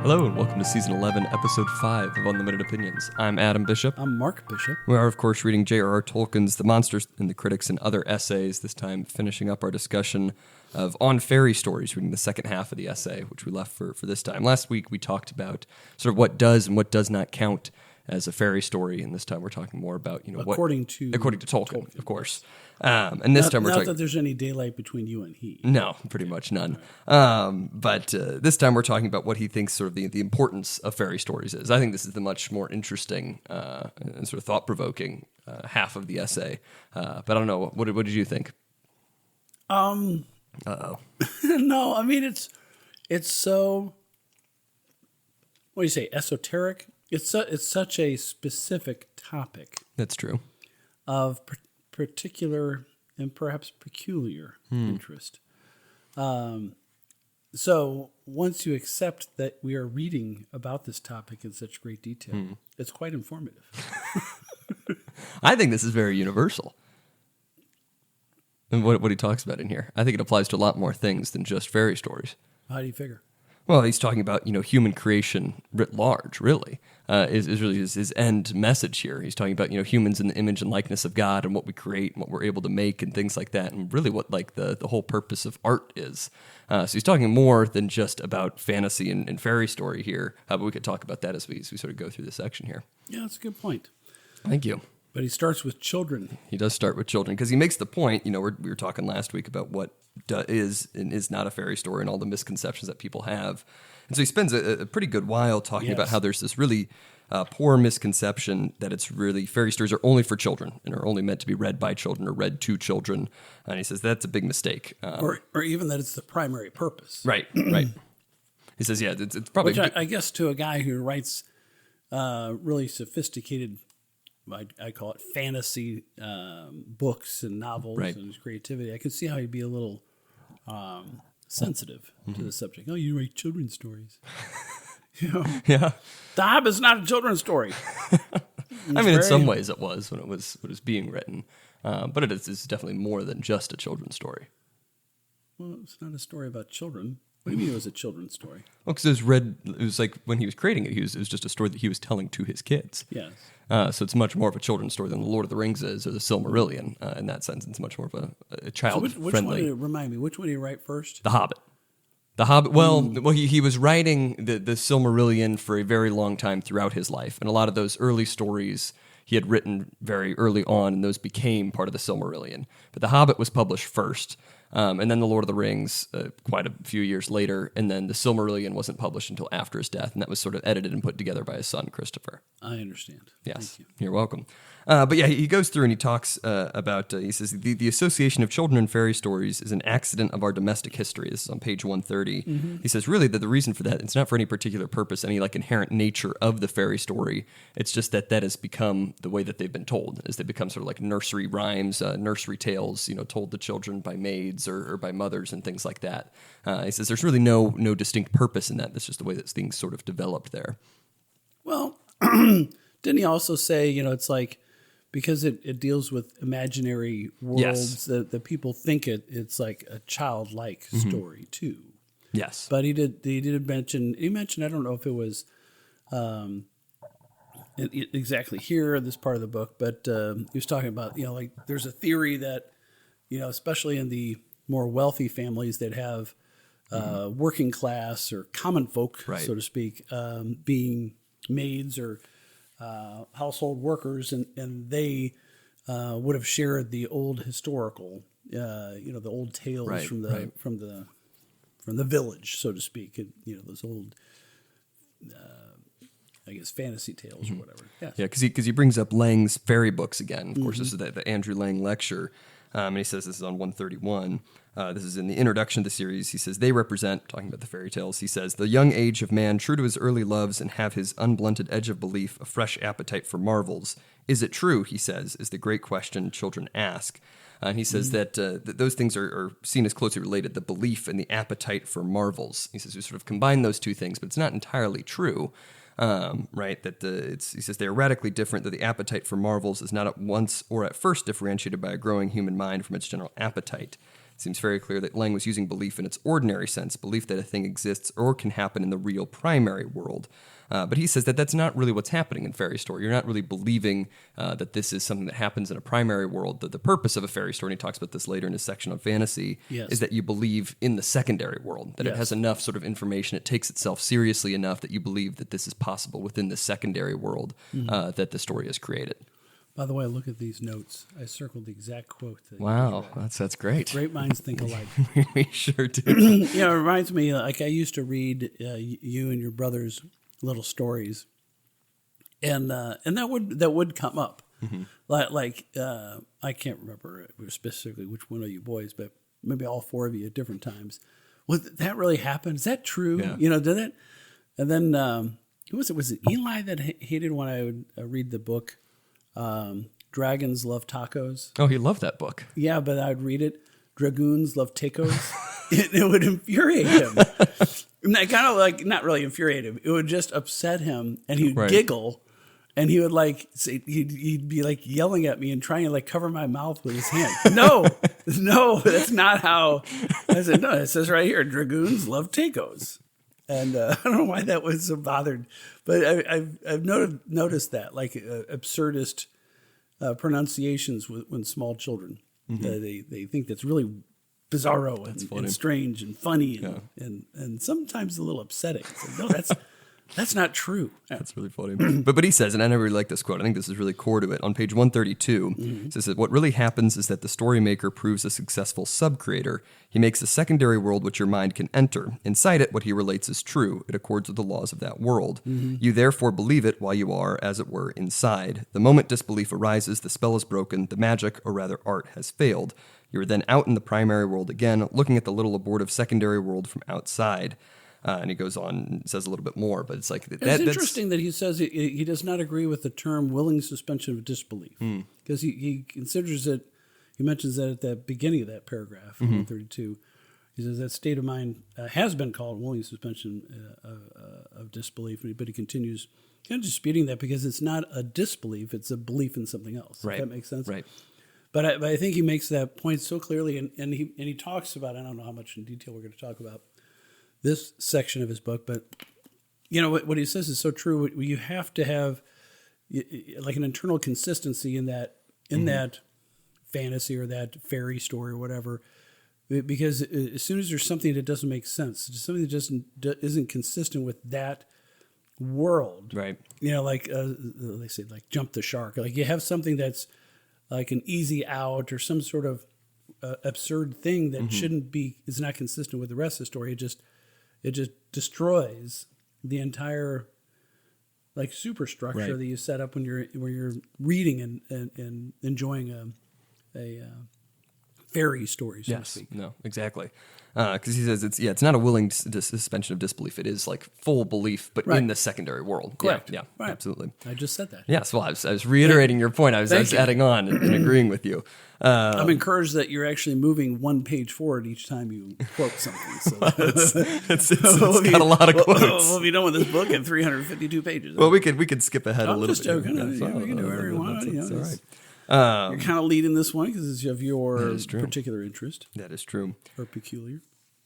Hello and welcome to Season 11, Episode 5 of Unlimited Opinions. I'm Adam Bishop. I'm Mark Bishop. We are, of course, reading J.R.R. Tolkien's The Monsters and the Critics and other essays, this time finishing up our discussion of On Fairy Stories, reading the second half of the essay, which we left for this time. Last week we talked about sort of what does and what does not count as a fairy story, and this time we're talking more about, according to Tolkien, of course. And this time we're talking... Not that there's any daylight between you and he. No, pretty much none. But this time we're talking about what he thinks sort of the importance of fairy stories is. I think this is the much more interesting and sort of thought-provoking half of the essay. But I don't know, what did you think? Uh-oh. No, I mean, it's so... What do you say, esoteric? It's such a specific topic. That's true. Of particular and perhaps peculiar interest. So once you accept that we are reading about this topic in such great detail, it's quite informative. I think this is very universal. And what he talks about in here, I think it applies to a lot more things than just fairy stories. How do you figure? Well, he's talking about, human creation writ large, really, is really his end message here. He's talking about, humans in the image and likeness of God and what we create and what we're able to make and things like that, and really what, the whole purpose of art is. So he's talking more than just about fantasy and fairy story here, but we could talk about that as we sort of go through this section here. Yeah, that's a good point. Thank you. But he starts with children. He does start with children, because he makes the point, we were talking last week about what is and is not a fairy story and all the misconceptions that people have. And so he spends a pretty good while talking about how there's this really poor misconception that it's really fairy stories are only for children and are only meant to be read by children or read to children. And he says that's a big mistake. Or even that it's the primary purpose. Right, right. He says, it's probably... Which I guess to a guy who writes really sophisticated, I call it fantasy books and novels and his creativity, I could see how he'd be a little sensitive to the subject. Oh, you write children's stories. Yeah. The Hobbit's not a children's story. In some ways it was when it was being written. But it's definitely more than just a children's story. Well, it's not a story about children. What do you mean it was a children's story? Well, because it was like when he was creating it, it was just a story that he was telling to his kids. Yes. So it's much more of a children's story than The Lord of the Rings is, or The Silmarillion. In that sense, it's much more of a child-friendly. Remind me, which one did he write first? The Hobbit. The Hobbit. Well, he was writing the Silmarillion for a very long time throughout his life, and a lot of those early stories he had written very early on, and those became part of the Silmarillion. But The Hobbit was published first. And then The Lord of the Rings quite a few years later, and then the Silmarillion wasn't published until after his death, and that was sort of edited and put together by his son, Christopher. I understand. Yes, Thank you. You're welcome. But yeah, he goes through and he talks about, he says, the association of children and fairy stories is an accident of our domestic history. This is on page 130. He says, really, that the reason for that, it's not for any particular purpose, any inherent nature of the fairy story. It's just that has become the way that they've been told, as they become sort of like nursery rhymes, nursery tales, told to children by maids or by mothers and things like that. He says there's really no distinct purpose in that. That's just the way that things sort of developed there. Well, didn't he also say, it's like, because it deals with imaginary worlds, that people think it's like a childlike story too. Yes. But he did mention, I don't know if it was exactly here in this part of the book, but he was talking about, there's a theory that, especially in the more wealthy families that have working class or common folk, so to speak, being maids or household workers, and they would have shared the old historical, the old tales from the village, so to speak, and, those old, I guess, fantasy tales or whatever. Yeah, because he brings up Lang's fairy books again. Of course, this is the Andrew Lang lecture. And he says this is on 131. This is in the introduction of the series. He says, they represent, talking about the fairy tales, he says, the young age of man, true to his early loves and have his unblunted edge of belief, a fresh appetite for marvels. Is it true, he says, is the great question children ask. And he says that those things are seen as closely related, the belief and the appetite for marvels. He says we sort of combine those two things, but it's not entirely true. He says they are radically different, that the appetite for marvels is not at once or at first differentiated by a growing human mind from its general appetite. seems very clear that Lang was using belief in its ordinary sense, belief that a thing exists or can happen in the real primary world. But he says that that's not really what's happening in fairy story. You're not really believing that this is something that happens in a primary world. The purpose of a fairy story, and he talks about this later in his section on fantasy, is that you believe in the secondary world, that it has enough sort of information, it takes itself seriously enough that you believe that this is possible within the secondary world that the story has created. By the way, look at these notes. I circled the exact quote. Wow, that's great. Great minds think alike. We sure do. It reminds me, like I used to read you and your brother's little stories, and that would come up. Like I can't remember specifically which one of you boys, but maybe all four of you at different times. Was that really happened? Is that true? Yeah. Did it? And then who was it? Was it Eli that hated when I would read the book? Dragons Love Tacos. Oh, he loved that book. Yeah, but I'd read it. Dragoons Love Tacos. it would infuriate him. Kind of like, not really infuriate him. It would just upset him, and he would giggle, and he would like say, he'd be like yelling at me and trying to like cover my mouth with his hand. No, that's not how. I said, no, it says right here, Dragoons Love Tacos. And I don't know why that was so bothered, but I've noticed that, like absurdist pronunciations when small children, they think that's really bizarro and strange and funny and sometimes a little upsetting. So, no, that's not true. That's really funny. But he says, and I never really like this quote, I think this is really core to it, on page 132, it says that what really happens is that the story maker proves a successful sub-creator. He makes a secondary world which your mind can enter. Inside it, what he relates is true. It accords with the laws of that world. You therefore believe it while you are, as it were, inside. The moment disbelief arises, the spell is broken, the magic, or rather art, has failed. You are then out in the primary world again, looking at the little abortive secondary world from outside. And he goes on and says a little bit more, but it's like... It's interesting that he says he does not agree with the term willing suspension of disbelief, because he considers it, he mentions that at the beginning of that paragraph, 132, he says that state of mind has been called willing suspension of disbelief, but he continues kind of disputing that because it's not a disbelief, it's a belief in something else. Right. If that makes sense? Right. But I think he makes that point so clearly, and he talks about, I don't know how much in detail we're going to talk about this section of his book, but what he says is so true. You have to have like an internal consistency in that fantasy or that fairy story or whatever, because as soon as there's something that doesn't make sense, something that isn't consistent with that world, right? Like they say, like jump the shark. Like you have something that's like an easy out or some sort of absurd thing that is not consistent with the rest of the story. It just destroys the entire like superstructure that you set up when you're reading and enjoying a fairy story, so to speak. No, exactly. Because he says it's not a willing suspension of disbelief. It is like full belief, but in the secondary world. Correct. Yeah, right. Absolutely. I just said that. Yes. Well, I was reiterating your point. I was adding on and agreeing with you. I'm encouraged that you're actually moving one page forward each time you quote something. So it's got a lot of quotes. We'll be done with this book in 352 pages. Well, we could skip ahead a little bit. We can do whatever you want. That's all right. You're kind of leading this one because it's of your particular interest. That is true. Or peculiar.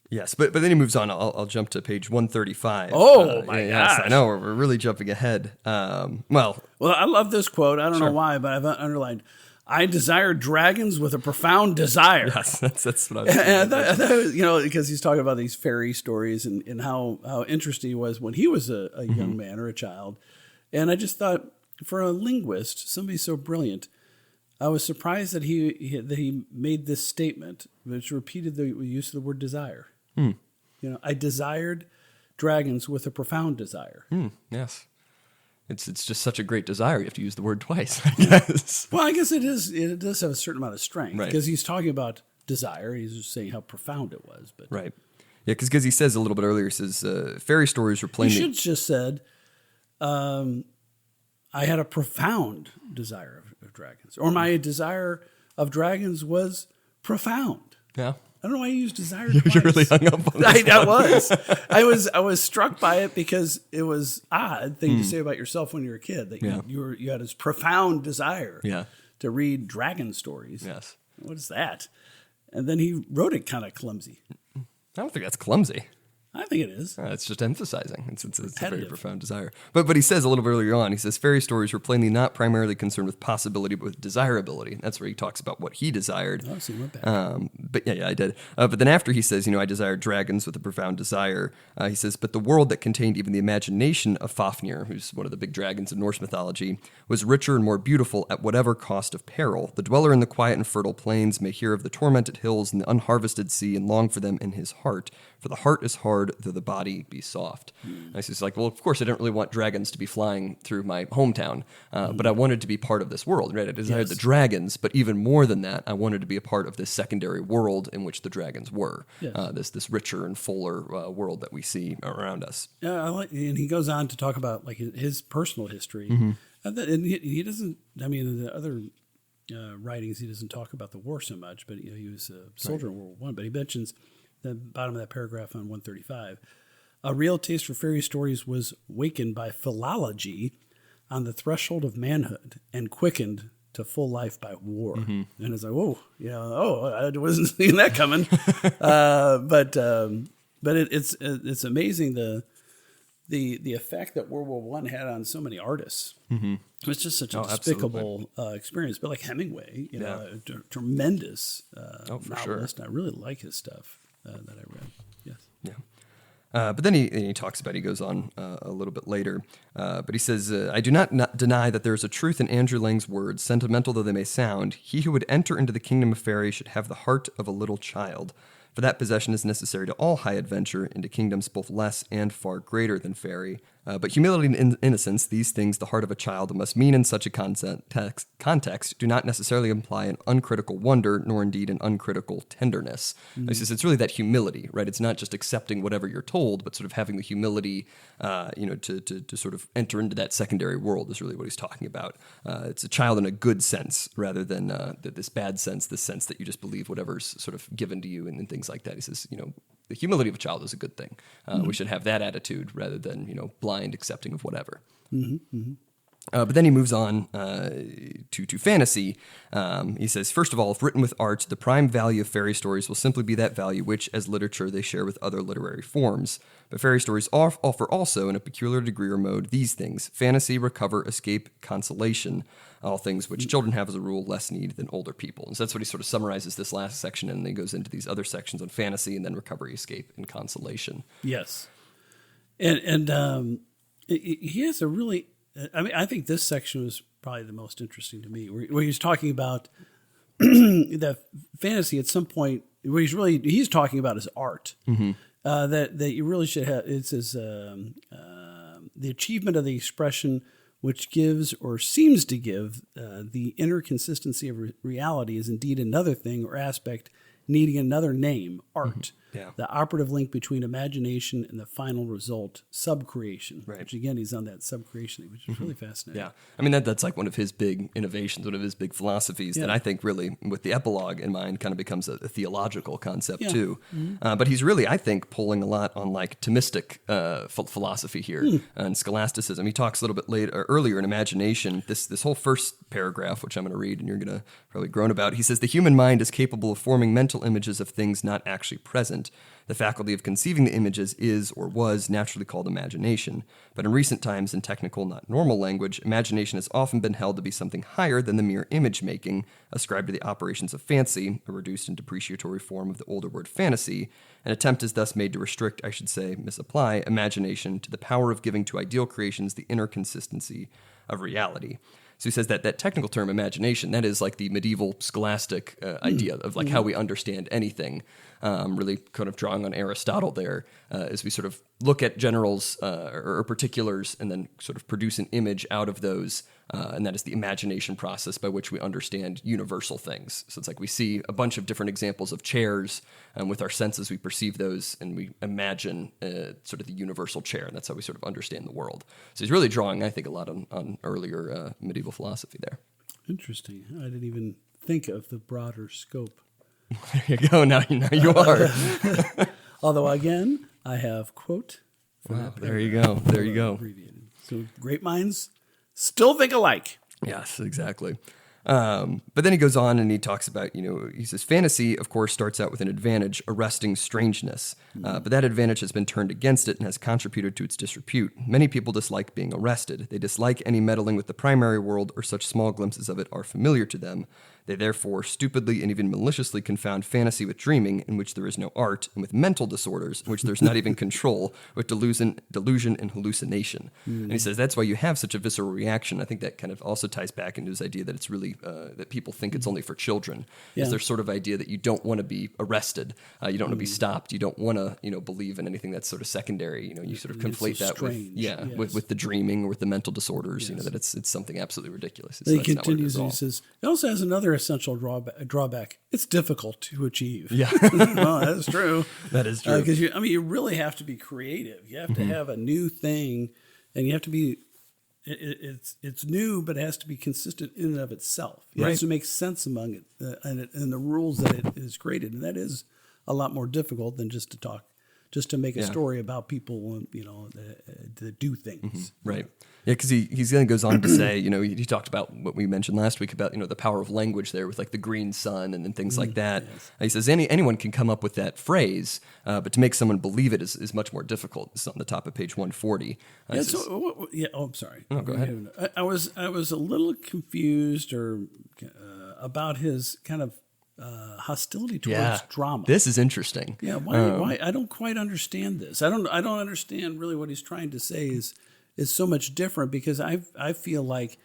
Yes, but then he moves on. I'll jump to page 135. Oh, my gosh. Yes, I know. We're really jumping ahead. Well, I love this quote. I don't know why, but I've underlined, I desire dragons with a profound desire. Yes, that's what I was saying. And I thought, because he's talking about these fairy stories and how interesting he was when he was a young man or a child. And I just thought, for a linguist, somebody so brilliant, I was surprised that he made this statement, which repeated the use of the word desire. I desired dragons with a profound desire. Yes. It's just such a great desire. You have to use the word twice, I guess. Well, I guess it is. It does have a certain amount of strength right. because he's talking about desire. He's just saying how profound it was. But right. Yeah, because he says a little bit earlier, he says, fairy stories were plainly... He should just said, I had a profound desire of dragons. Or my desire of dragons was profound. Yeah. I don't know why you used desire You're twice. really hung up on this. I was struck by it because it was odd thing to say about yourself when you were a kid, that you had this profound desire to read dragon stories. Yes. What is that? And then he wrote it kind of clumsy. I don't think that's clumsy. I think it is. It's just emphasizing. It's a very profound desire. But he says a little bit earlier on, he says, fairy stories were plainly not primarily concerned with possibility, but with desirability. That's where he talks about what he desired. Oh, so you went back. But yeah, I did. But then after he says, I desired dragons with a profound desire, he says, but the world that contained even the imagination of Fafnir, who's one of the big dragons in Norse mythology, was richer and more beautiful at whatever cost of peril. The dweller in the quiet and fertile plains may hear of the tormented hills and the unharvested sea and long for them in his heart. For the heart is hard, though the body be soft. And he's like, well, of course, I didn't really want dragons to be flying through my hometown, but I wanted to be part of this world, right? I desired the dragons, but even more than that, I wanted to be a part of this secondary world in which the dragons were. Yes. This richer and fuller world that we see around us. Yeah, and he goes on to talk about like his personal history, and he doesn't. I mean, in the other writings, he doesn't talk about the war so much, but he was a soldier in World War I. But he mentions the bottom of that paragraph on 135. A real taste for fairy stories was wakened by philology on the threshold of manhood and quickened to full life by war. And it's like, whoa, I wasn't seeing that coming. But it's amazing the effect that World War I had on so many artists. It was just such a despicable experience. But like Hemingway, a tremendous novelist. Sure. And I really like his stuff that I read. Yes. Yeah. But then he talks about, he goes on a little bit later, but he says, I do not deny that there is a truth in Andrew Lang's words, sentimental though they may sound. He who would enter into the kingdom of fairy should have the heart of a little child. For that possession is necessary to all high adventure, into kingdoms both less and far greater than fairy. But humility and innocence, these things the heart of a child must mean in such a context, do not necessarily imply an uncritical wonder, nor indeed an uncritical tenderness. It's really that humility, right? It's not just accepting whatever you're told, but sort of having the humility, to sort of enter into that secondary world is really what he's talking about. It's a child in a good sense, rather than this bad sense, this sense that you just believe whatever's sort of given to you and things like that. He says, the humility of a child is a good thing. We should have that attitude rather than, blind accepting of whatever. But then he moves on to fantasy. He says, first of all, if written with art, the prime value of fairy stories will simply be that value which, as literature, they share with other literary forms. But fairy stories offer also, in a peculiar degree or mode, these things: fantasy, recover, escape, consolation, all things which children have as a rule less need than older people. And so that's what he sort of summarizes this last section, and then he goes into these other sections on fantasy and then recovery, escape, and consolation. Yes. And he has a really... I think this section was probably the most interesting to me, where he's talking about the fantasy at some point. What he's talking about is art. That you really should have. It says the achievement of the expression which gives or seems to give the inner consistency of reality is indeed another thing or aspect needing another name, art. Yeah. The operative link between imagination and the final result, subcreation. Right. Which again, he's on that subcreation thing, which is really fascinating. Yeah. I mean, that's like one of his big innovations, one of his big philosophies that I think really, with the epilogue in mind, kind of becomes a theological concept too. But he's really, I think, pulling a lot on like Thomistic philosophy here and scholasticism. He talks a little bit earlier in Imagination, this whole first paragraph, which I'm going to read and you're going to probably groan about. He says, the human mind is capable of forming mental images of things not actually present. The faculty of conceiving the images is or was naturally called imagination. But in recent times, in technical, not normal language, imagination has often been held to be something higher than the mere image-making ascribed to the operations of fancy, a reduced and depreciatory form of the older word fantasy. An attempt is thus made to restrict, I should say, misapply, imagination to the power of giving to ideal creations the inner consistency of reality. So he says that technical term, imagination, that is like the medieval scholastic idea of like how we understand anything, really kind of drawing on Aristotle there, as we sort of look at generals or particulars and then sort of produce an image out of those, and that is the imagination process by which we understand universal things. So it's like we see a bunch of different examples of chairs, and with our senses we perceive those and we imagine sort of the universal chair, and that's how we sort of understand the world. So he's really drawing, I think, a lot on earlier medieval philosophy there. Interesting. I didn't even think of the broader scope. There you go. Now you are. Although, again, I have quote. There you go. There you go. Abbreviated. So great minds still think alike. Yes, exactly. But then he goes on and he talks about, he says, fantasy, of course, starts out with an advantage, arresting strangeness. But that advantage has been turned against it and has contributed to its disrepute. Many people dislike being arrested. They dislike any meddling with the primary world, or such small glimpses of it are familiar to them. They therefore stupidly and even maliciously confound fantasy with dreaming, in which there is no art, and with mental disorders, in which there's not even control, with delusion and hallucination. And he says that's why you have such a visceral reaction. I think that kind of also ties back into his idea that it's really, that people think it's only for children. Yeah. Is their sort of idea that you don't want to be arrested, you don't want to be stopped, you don't want to, believe in anything that's sort of secondary. You sort of conflate that with the dreaming or with the mental disorders. That it's something absolutely ridiculous. He continues and he says, it also has another essential drawback. It's difficult to achieve. Yeah. Well, that's true. That is true. Because you really have to be creative. You have to have a new thing, and you have to be. It's new, but it has to be consistent in and of itself. It has to make sense among it and the rules that it is created, and that is a lot more difficult than just to make a story about people, that do things. Right. Yeah, because he then goes on to say, he talked about what we mentioned last week about, the power of language there with like the green sun and things like that. Yes. He says anyone can come up with that phrase, but to make someone believe it is much more difficult. This is on the top of page 140. I'm sorry. No, go ahead. I was a little confused about his kind of hostility towards drama. This is interesting. Yeah, why? I don't quite understand this. I don't understand really what he's trying to say is so much different, because I feel like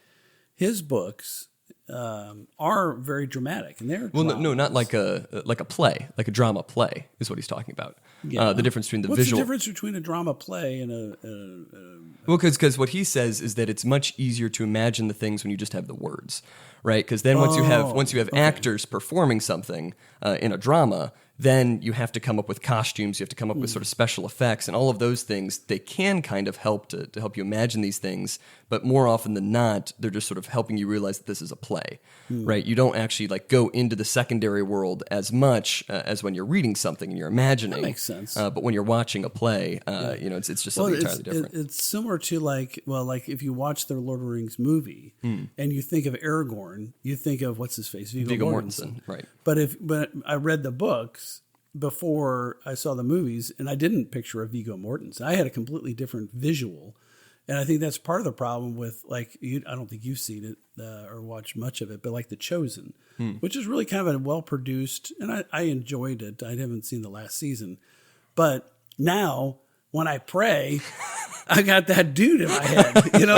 his books are very dramatic, and they're no, not like a play, like a drama play is what he's talking about. Yeah. The difference between the What's visual. the difference between a drama play and a Well, because what he says is that it's much easier to imagine the things when you just have the words, right? Because then once you have actors performing something in a drama, then you have to come up with costumes, you have to come up with sort of special effects, and all of those things, they can kind of help to help you imagine these things, but more often than not, they're just sort of helping you realize that this is a play, right? You don't actually like go into the secondary world as much as when you're reading something and you're imagining. That makes sense. But when you're watching a play, it's just something entirely different. It's similar to like if you watch the Lord of the Rings movie and you think of Aragorn, you think of what's his face, Viggo Mortensen, right? But I read the books before I saw the movies, and I didn't picture a Viggo Mortensen. I had a completely different visual, and I think that's part of the problem with I don't think you've seen it or watched much of it, but like The Chosen, which is really kind of a well produced, and I enjoyed it. I haven't seen the last season, but now when I pray, I got that dude in my head.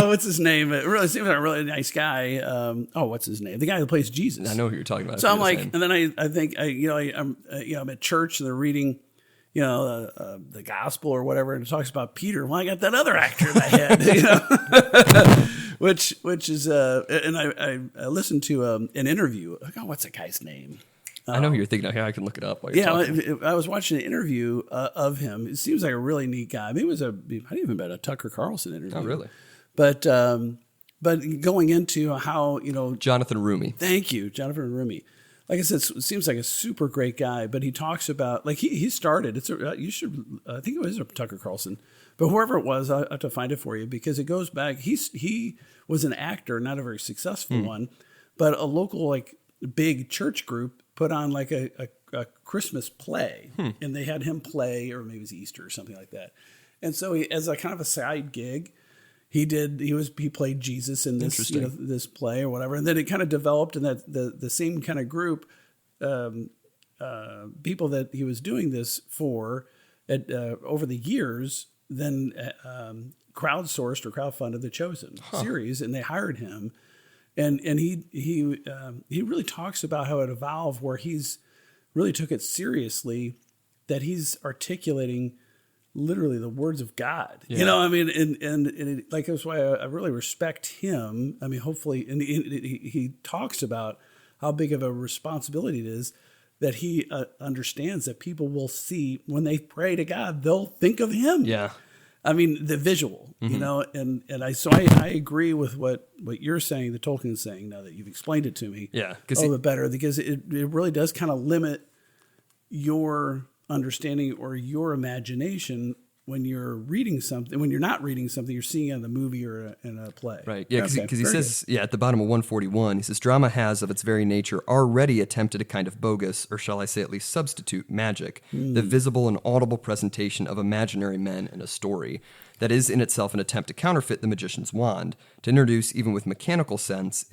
What's his name? It really seems like a really nice guy. What's his name? The guy who plays Jesus. I know who you're talking about. So I'm like, and then I think I'm at church and they're reading, the gospel or whatever, and it talks about Peter. Well, I got that other actor in my head, which is and I listened to an interview. What's that guy's name? I know who you're thinking of. Here, I can look it up while you're talking. I was watching an interview of him. It seems like a really neat guy. I mean, I didn't even bet a Tucker Carlson interview. Oh, really? But going into how, Jonathan Rumi. Thank you, Jonathan Rumi. Like I said, it seems like a super great guy, but he talks about, like he started, I think it was a Tucker Carlson, but whoever it was, I have to find it for you, because it goes back, he was an actor, not a very successful one, but a local big church group put on like a Christmas play, and they had him play, or maybe it was Easter or something like that. And so he, as a kind of a side gig, he played Jesus in this this play or whatever, and then it kind of developed in that the same kind of group people that he was doing this for over the years. Then crowdsourced or crowdfunded The Chosen series, and they hired him, and he really talks about how it evolved, where he's really took it seriously, that he's articulating literally the words of God. Yeah. And that's why I really respect him. I mean, hopefully, and he talks about how big of a responsibility it is that he understands that people will see when they pray to God, they'll think of him. Yeah. I mean, the visual, and I agree with what you're saying, the Tolkien's saying, now that you've explained it to me a little bit better, because it really does kind of limit your understanding or your imagination when you're reading something, when you're not reading something, you're seeing it in a movie or in a play. Right. Yeah, because Okay, he very says, at the bottom of 141, he says, drama has of its very nature already attempted a kind of bogus, or shall I say at least substitute, magic, the visible and audible presentation of imaginary men in a story. That is in itself an attempt to counterfeit the magician's wand, to introduce, even with mechanical success,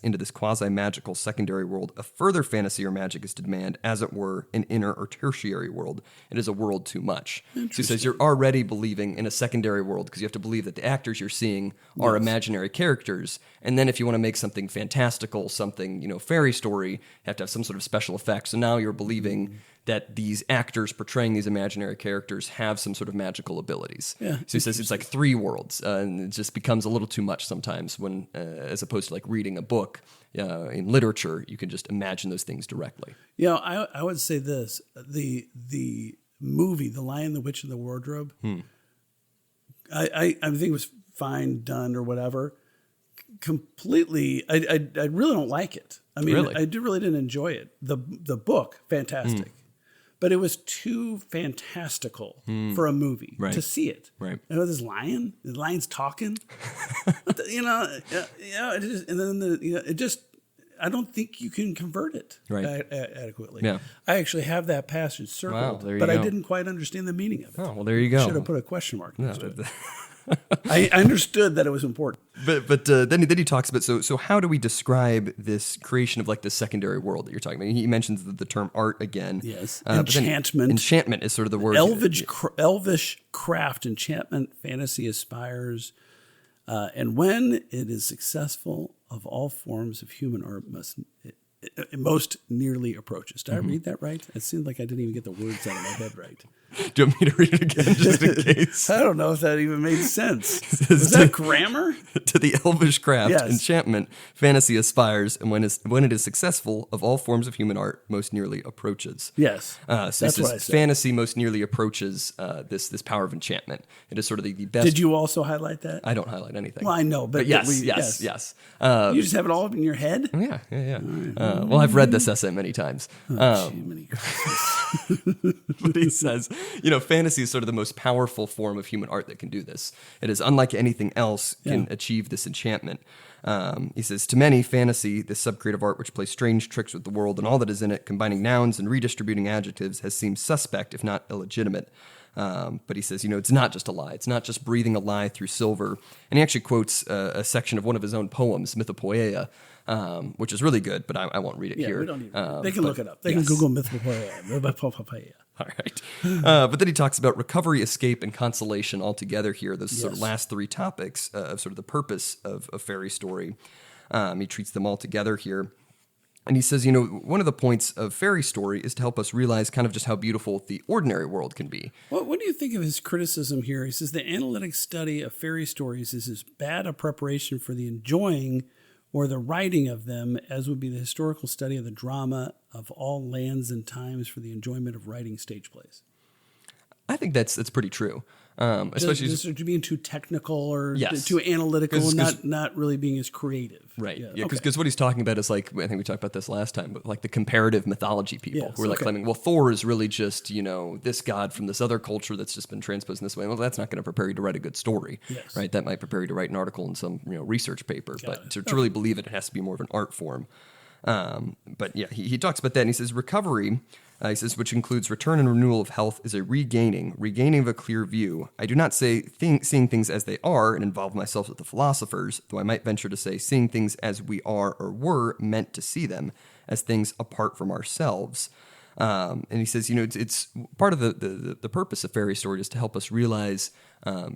into this quasi-magical secondary world a further fantasy or magic is to demand, as it were, an inner or tertiary world. It is a world too much. So he says you're already believing in a secondary world because you have to believe that the actors you're seeing are imaginary characters, and then if you want to make something fantastical, something, fairy story, you have to have some sort of special effects. So now you're believing that these actors portraying these imaginary characters have some sort of magical abilities. Yeah, so he says it's like three worlds, and it just becomes a little too much sometimes when, as opposed to like reading a book in literature, you can just imagine those things directly. I would say this: the movie, The Lion, the Witch, and the Wardrobe. I think it was fine done or whatever. Completely, I really don't like it. I mean, Really? I really didn't enjoy it. The book, fantastic. But it was too fantastical for a movie to see it. Right. This lion, the lion's talking. It just, and then it just. I don't think you can convert it adequately. Yeah. I actually have that passage circled, there you but go. I didn't quite understand the meaning of it. Oh, well, there you go. Should have put a question mark next to it. I understood that it was important. But then he talks about, so how do we describe this creation of like the secondary world that you're talking about? He mentions the term art again. Yes. Enchantment. Enchantment is sort of the word. Elvish craft, enchantment, fantasy aspires. And when it is successul, of all forms of human art it most nearly approaches. Did I read that right? It seemed like I didn't even get the words out of my head right. Do you want me to read it again just in case? I don't know if that even made sense. Is that grammar? To the elvish craft, Yes. enchantment, fantasy aspires, and when it is successful, of all forms of human art, most nearly approaches. Yes. So That's he says what I said. fantasy most nearly approaches this power of enchantment. It is sort of the best. Did you also highlight that? I don't highlight anything. Well, I know, but yes. You just have it all up in your head? Yeah. Well, I've read this essay many times. But But he says, fantasy is sort of the most powerful form of human art that can do this. It is unlike anything else can achieve this enchantment. He says, to many, fantasy, this subcreative art which plays strange tricks with the world and all that is in it, combining nouns and redistributing adjectives, has seemed suspect, if not illegitimate. But he says, it's not just a lie. It's not just breathing a lie through silver. And he actually quotes a section of one of his own poems, Mythopoeia, which is really good, but I won't read it here. We don't need it. They can look it up. They can Google Mythopoeia. All right. But then he talks about recovery, escape, and consolation all together here. Those sort of last three topics of sort of the purpose of a fairy story. He treats them all together here. And he says, one of the points of fairy story is to help us realize kind of just how beautiful the ordinary world can be. What do you think of his criticism here? He says the analytic study of fairy stories is as bad a preparation for the enjoying or the writing of them as would be the historical study of the drama of all lands and times for the enjoyment of writing stage plays. I think that's pretty true. Especially just being too technical or Yes. too analytical, not really being as creative. Right. Yeah. Because what he's talking about is like, I think we talked about this last time, but like the comparative mythology people who are like claiming, well, Thor is really just, this god from this other culture that's just been transposed in this way. Well, that's not going to prepare you to write a good story. Yes. Right. That might prepare you to write an article in some research paper. But to really believe it has to be more of an art form. But yeah, he talks about that, and he says recovery, he says, which includes return and renewal of health, is a regaining of a clear view. I do not say seeing things as they are and involve myself with the philosophers, though I might venture to say seeing things as we are or were meant to see them, as things apart from ourselves. And he says, it's part of the purpose of fairy story is to help us realize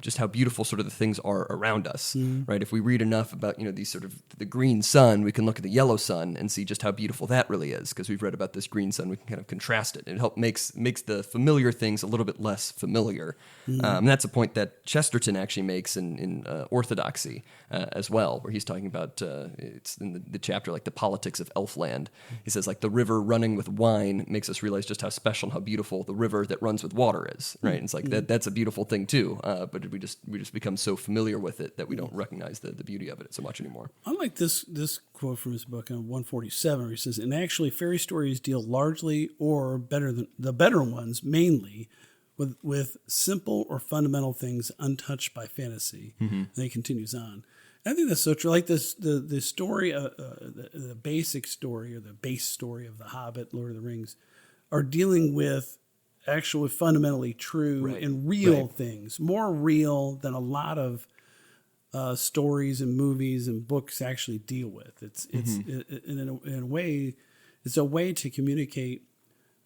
just how beautiful sort of the things are around us, right? If we read enough about, these sort of the green sun, we can look at the yellow sun and see just how beautiful that really is. Because we've read about this green sun, we can kind of contrast it. And it makes the familiar things a little bit less familiar. And that's a point that Chesterton actually makes in Orthodoxy as well, where he's talking about, it's in the chapter, like the politics of Elfland. He says, like, the river running with wine makes us realize just how special and how beautiful the river that runs with water is, right? And it's like, that's a beautiful thing too. But we just become so familiar with it that we don't recognize the beauty of it so much anymore. I like this quote from his book on 147, where he says, and actually fairy stories deal largely or better ones mainly with simple or fundamental things untouched by fantasy. And he continues on. I think that's so true. Like this, the story, the basic story or the base story of The Hobbit, Lord of the Rings, are dealing with actually fundamentally true and real things, more real than a lot of stories and movies and books actually deal with. It's in a way, it's a way to communicate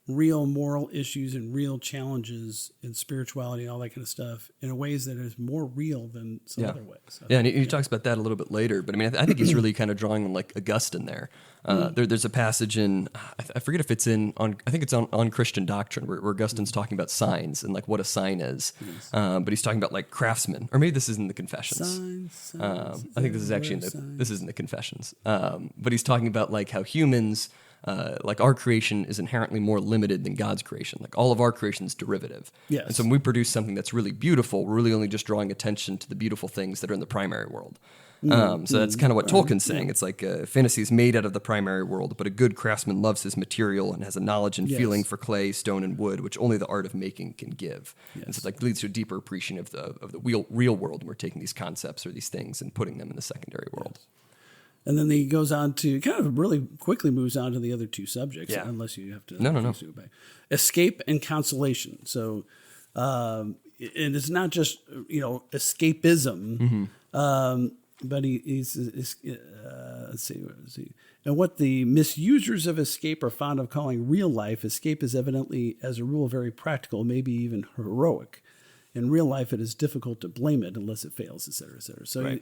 real moral issues and real challenges in spirituality and all that kind of stuff in ways that is more real than some other ways. So, and he talks about that a little bit later, but I mean, I think he's really kind of drawing on like Augustine there. There's a passage in, I forget if it's I think it's on Christian doctrine where Augustine's talking about signs and like what a sign is. But he's talking about like craftsmen, or maybe this is in the Confessions. Signs, I think this is actually this is in the Confessions. But he's talking about like how humans, like our creation is inherently more limited than God's creation. Like all of our creation is derivative. Yes. And so when we produce something that's really beautiful, we're really only just drawing attention to the beautiful things that are in the primary world. So that's kind of what Tolkien's saying. It's like fantasy is made out of the primary world, but a good craftsman loves his material and has a knowledge and feeling for clay, stone, and wood, which only the art of making can give. And so it like leads to a deeper appreciation of the real world. And we're taking these concepts or these things and putting them in the secondary world. And then he goes on to kind of really quickly moves on to the other two subjects, unless you have to. No. Escape and consolation. So, and it's not just, escapism, but he's let's see. And what the misusers of escape are fond of calling real life, escape is evidently, as a rule, very practical, maybe even heroic. In real life, it is difficult to blame it unless it fails, et cetera, et cetera. So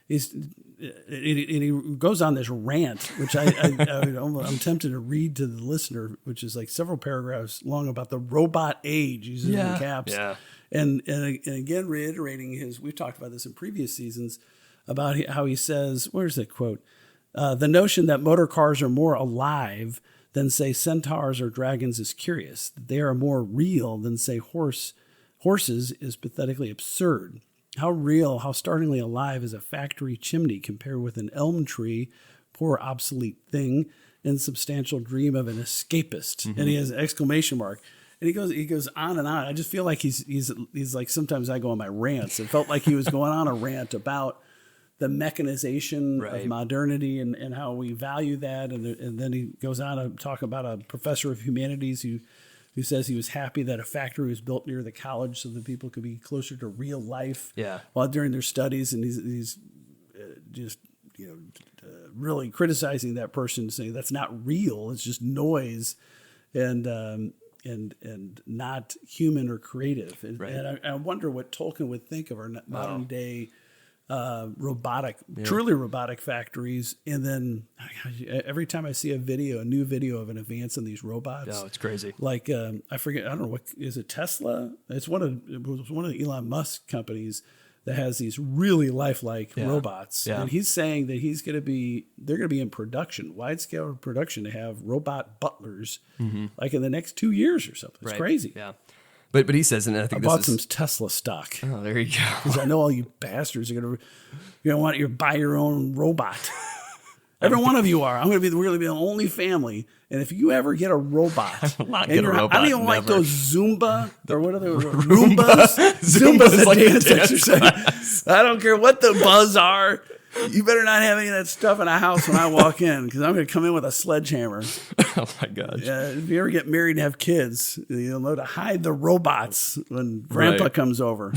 he goes on this rant, which I'm tempted to read to the listener, which is like several paragraphs long about the robot age. He's in caps, and again reiterating we've talked about this in previous seasons about how he says, where's that quote? The notion that motor cars are more alive than say centaurs or dragons is curious. They are more real than say horses is pathetically absurd. How real, how startlingly alive is a factory chimney compared with an elm tree, poor obsolete thing, insubstantial dream of an escapist. And he has an exclamation mark. And he goes on and on. I just feel like he's like, sometimes I go on my rants. It felt like he was going on a rant about the mechanization of modernity and how we value that. And then he goes on to talk about a professor of humanities who says he was happy that a factory was built near the college so that people could be closer to real life while during their studies. And he's just, really criticizing that person, saying that's not real. It's just noise and not human or creative. And I wonder what Tolkien would think of our modern day truly robotic factories. And then every time I see a new video of an advance in these robots, it's crazy. Like I forget, I don't know what is it, Tesla? It was one of the Elon Musk companies that has these really lifelike robots. And he's saying that they're going to be in production, wide scale production, to have robot butlers like in the next 2 years or something. It's crazy. Yeah. But he says, and I think bought some Tesla stock. Oh, there you go. Because I know all you bastards are going to want you to buy your own robot. Every one of you are. We're going to be the only family. And if you ever get a robot, I don't even like those Zumba or what are they? Roombas. Zumba's a like dance exercise. I don't care what the buzz are. You better not have any of that stuff in a house when I walk in, because I'm going to come in with a sledgehammer. Oh my gosh! If you ever get married and have kids, you'll know to hide the robots when Grandpa comes over.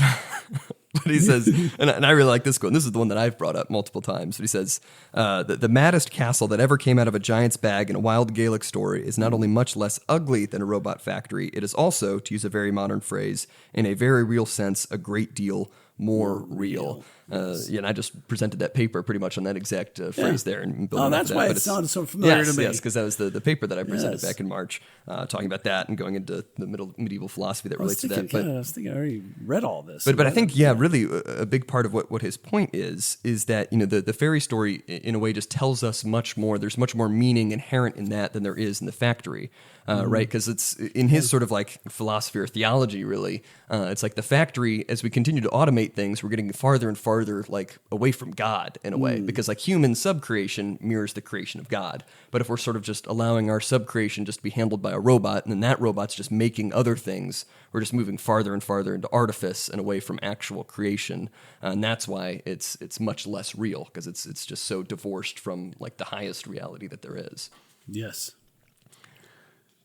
But he says, and I really like this quote, and this is the one that I've brought up multiple times, but he says, the maddest castle that ever came out of a giant's bag in a wild Gaelic story is not only much less ugly than a robot factory, it is also, to use a very modern phrase, in a very real sense, a great deal more real. And I just presented that paper pretty much on that exact phrase there. And that's why it sounded so familiar to me. Yes, because that was the paper that I presented back in March, talking about that and going into the medieval philosophy that relates to that. But I was thinking I already read all this. But I think, really a big part of what his point is that, the fairy story in a way just tells us much more. There's much more meaning inherent in that than there is in the factory, right? Because it's in his sort of like philosophy or theology, really. It's like the factory, as we continue to automate dominate things, we're getting farther and farther like away from God in a way, because like human subcreation mirrors the creation of God. But if we're sort of just allowing our subcreation just to be handled by a robot, and then that robot's just making other things, we're just moving farther and farther into artifice and away from actual creation. And that's why it's much less real, because it's just so divorced from like the highest reality that there is. Yes.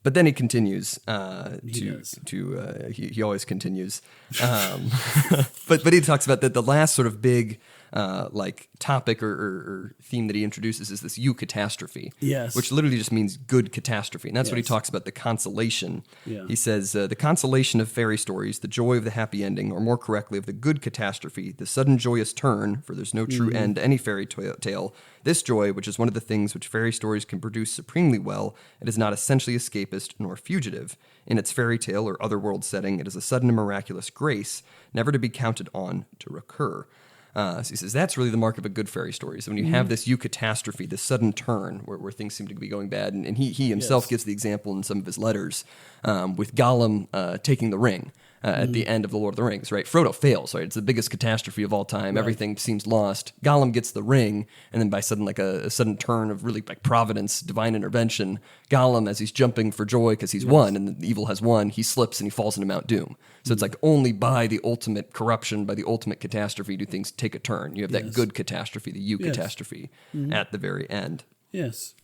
But then he continues he always continues. But he talks about that the last sort of big like topic or theme that he introduces is this eucatastrophe, yes, which literally just means good catastrophe. And that's what he talks about, the consolation. Yeah. He says, the consolation of fairy stories, the joy of the happy ending, or more correctly, of the good catastrophe, the sudden joyous turn, for there's no true end to any fairy tale. This joy, which is one of the things which fairy stories can produce supremely well, it is not essentially escapist nor fugitive. In its fairy tale or otherworld setting, it is a sudden and miraculous grace, never to be counted on to recur. So he says that's really the mark of a good fairy story. So when you have this eucatastrophe, this sudden turn where things seem to be going bad, and he himself gives the example in some of his letters with Gollum taking the ring at the end of The Lord of the Rings, right? Frodo fails, right? It's the biggest catastrophe of all time. Right. Everything seems lost. Gollum gets the ring, and then by sudden, like a sudden turn of really like providence, divine intervention, Gollum, as he's jumping for joy because he's won and the evil has won, he slips and he falls into Mount Doom. So it's like only by the ultimate corruption, by the ultimate catastrophe, do things take a turn. You have that good catastrophe, the eucatastrophe, at the very end. Yes.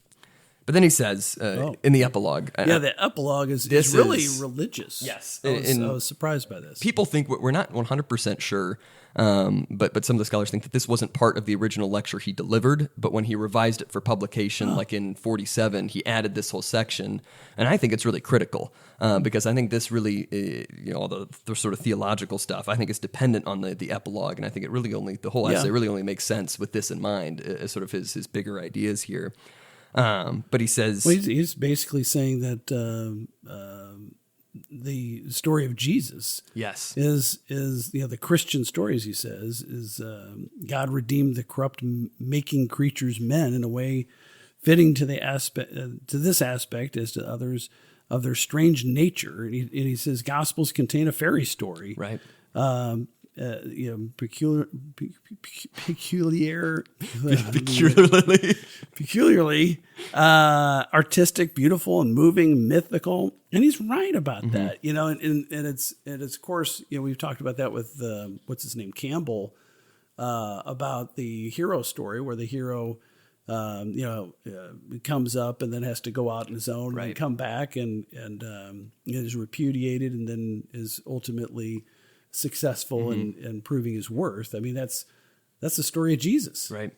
But then he says in the epilogue. The epilogue is really religious. Yes. I was surprised by this. People think, we're not 100% sure, but some of the scholars think that this wasn't part of the original lecture he delivered, but when he revised it for publication, like in 47, he added this whole section. And I think it's really critical because I think this really, all the sort of theological stuff, I think is dependent on the epilogue. And I think it really the whole essay really only makes sense with this in mind as sort of his bigger ideas here. But he says, he's basically saying that the story of Jesus, is the Christian story, as he says, is God redeemed the corrupt, making creatures men in a way fitting to this aspect as to others of their strange nature. And he says Gospels contain a fairy story, right? Peculiarly artistic, beautiful, and moving, mythical, and he's right about that. And it's of course we've talked about that with what's his name, Campbell, about the hero story where the hero comes up and then has to go out on his own and come back and is repudiated and then is ultimately successful in proving his worth. I mean, that's the story of Jesus, right?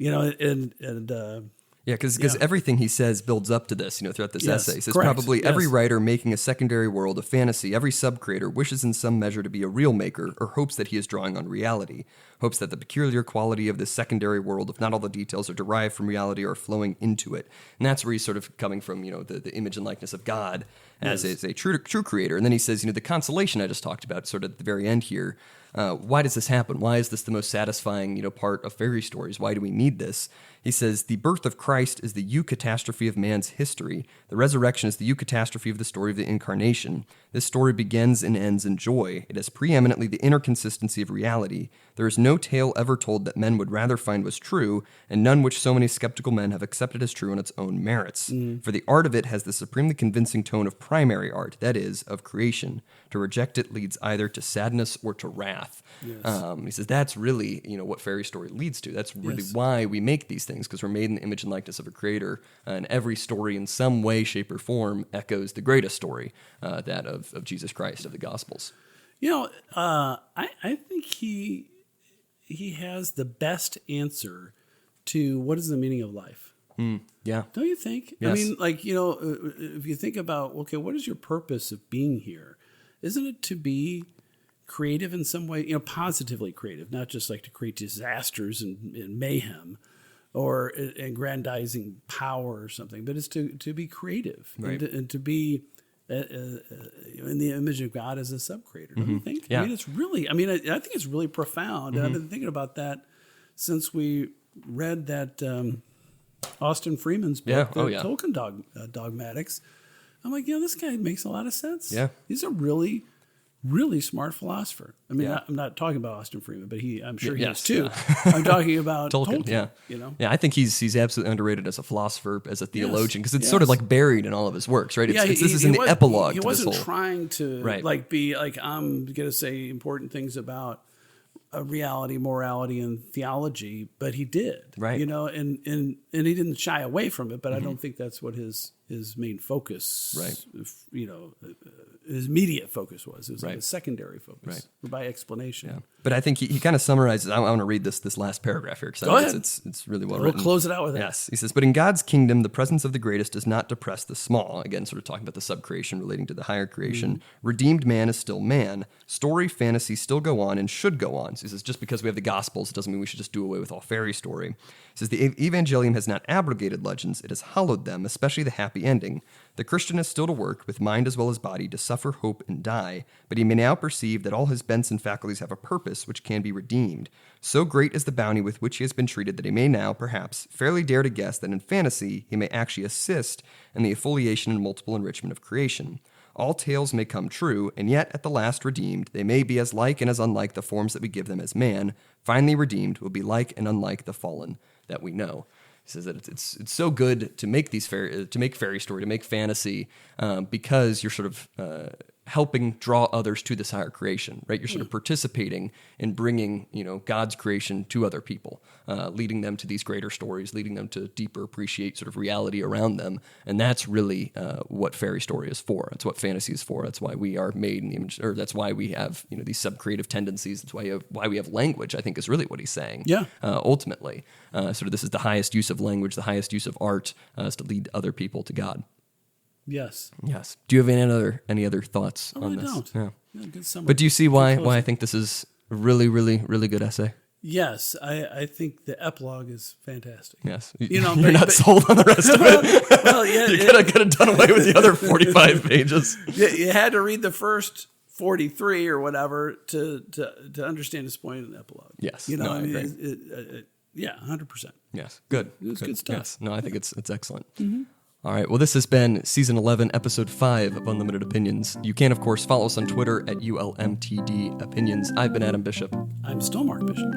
Because everything he says builds up to this, throughout this essay. He says probably every writer making a secondary world of fantasy, every sub-creator wishes in some measure to be a real maker or hopes that he is drawing on reality, hopes that the peculiar quality of this secondary world, if not all the details are derived from reality, are flowing into it. And that's where he's sort of coming from, the image and likeness of God as a true creator. And then he says, the consolation I just talked about, sort of at the very end here, why does this happen? Why is this the most satisfying, part of fairy stories? Why do we need this? He says, the birth of Christ is the eucatastrophe of man's history. The resurrection is the eucatastrophe of the story of the incarnation. This story begins and ends in joy. It has preeminently the inner consistency of reality. There is no tale ever told that men would rather find was true, and none which so many skeptical men have accepted as true on its own merits. For the art of it has the supremely convincing tone of primary art, that is, of creation. To reject it leads either to sadness or to wrath. He says that's really, what fairy story leads to. That's really why we make these things, because we're made in the image and likeness of a creator, and every story in some way, shape, or form echoes the greatest story, that of Jesus Christ, of the Gospels. I think he has the best answer to what is the meaning of life. Yeah. Don't you think? Yes. I mean, if you think about, okay, what is your purpose of being here? Isn't it to be creative in some way, positively creative, not just like to create disasters and mayhem or aggrandizing power or something, but it's to be creative and to be in the image of God as a sub-creator, don't you think? Yeah. I mean, I think it's really profound. And I've been thinking about that since we read that Austin Freeman's book, Tolkien Dogmatics. I'm like, this guy makes a lot of sense. Yeah. These are really really smart philosopher. I mean, Yeah. I'm not talking about Austin Freeman, but I'm sure he Yes, is too. yeah. I'm talking about Tolkien. Yeah. You know, Yeah, I think he's absolutely underrated as a philosopher, as a theologian, because it's Yes. sort of like buried in all of his works, right? yeah, This is in the epilogue He to this wasn't whole. trying to Right. like be like I'm going to say important things about reality, morality, and theology, but he did, Right. You know, and he didn't shy away from it. But I don't think that's what his main focus, Right. You know, his immediate focus was. It was like Right. a secondary focus, Right. by explanation. Yeah. But I think he kind of summarizes. I want to read this last paragraph here because Go ahead. it's really well We'll written. close it out with it. Yes, he says, but in God's kingdom, the presence of the greatest does not depress the small. Again, sort of talking about the subcreation relating to the higher creation. Mm-hmm. Redeemed man is still man. Story, fantasy still go on and should go on. So he says, just because we have the Gospels, it doesn't mean we should just do away with all fairy story. He says, the Evangelium has not abrogated legends, it has hallowed them, especially the happy ending. The Christian is still to work, with mind as well as body, to suffer, hope, and die, but he may now perceive that all his bents and faculties have a purpose which can be redeemed. So great is the bounty with which he has been treated that he may now, perhaps, fairly dare to guess that in fantasy he may actually assist in the affiliation and multiple enrichment of creation. All tales may come true, and yet at the last redeemed, they may be as like and as unlike the forms that we give them as man. Finally redeemed will be like and unlike the fallen that we know. He says that it's so good to make fairy story, to make fantasy, because you're sort of helping draw others to this higher creation, right? You're sort of participating in bringing, God's creation to other people, leading them to these greater stories, leading them to deeper appreciate sort of reality around them. And that's really what fairy story is for. That's what fantasy is for. That's why we are made in the image, or that's why we have, these sub-creative tendencies. That's why we have language, I think is really what he's saying. Yeah. Ultimately. Sort of this is the highest use of language, the highest use of art, is to lead other people to God. Yes. Yes. Do you have any other thoughts on this? I don't. Yeah. Yeah, good summary. But do you see why I think this is a really, really, really good essay? Yes, I think the epilogue is fantastic. Yes. You're not sold on the rest of it. Well, yeah, You could have done away with the other 45 pages. you had to read the first 43 or whatever to understand his point in the epilogue. Yes. You know, No, I agree. 100%. Yes. Good. It was good stuff. Yes. No, I think it's excellent. Mm-hmm. All right. Well, this has been Season 11, Episode 5 of Unlimited Opinions. You can, of course, follow us on Twitter at ULMTD Opinions. I've been Adam Bishop. I'm still Mark Bishop.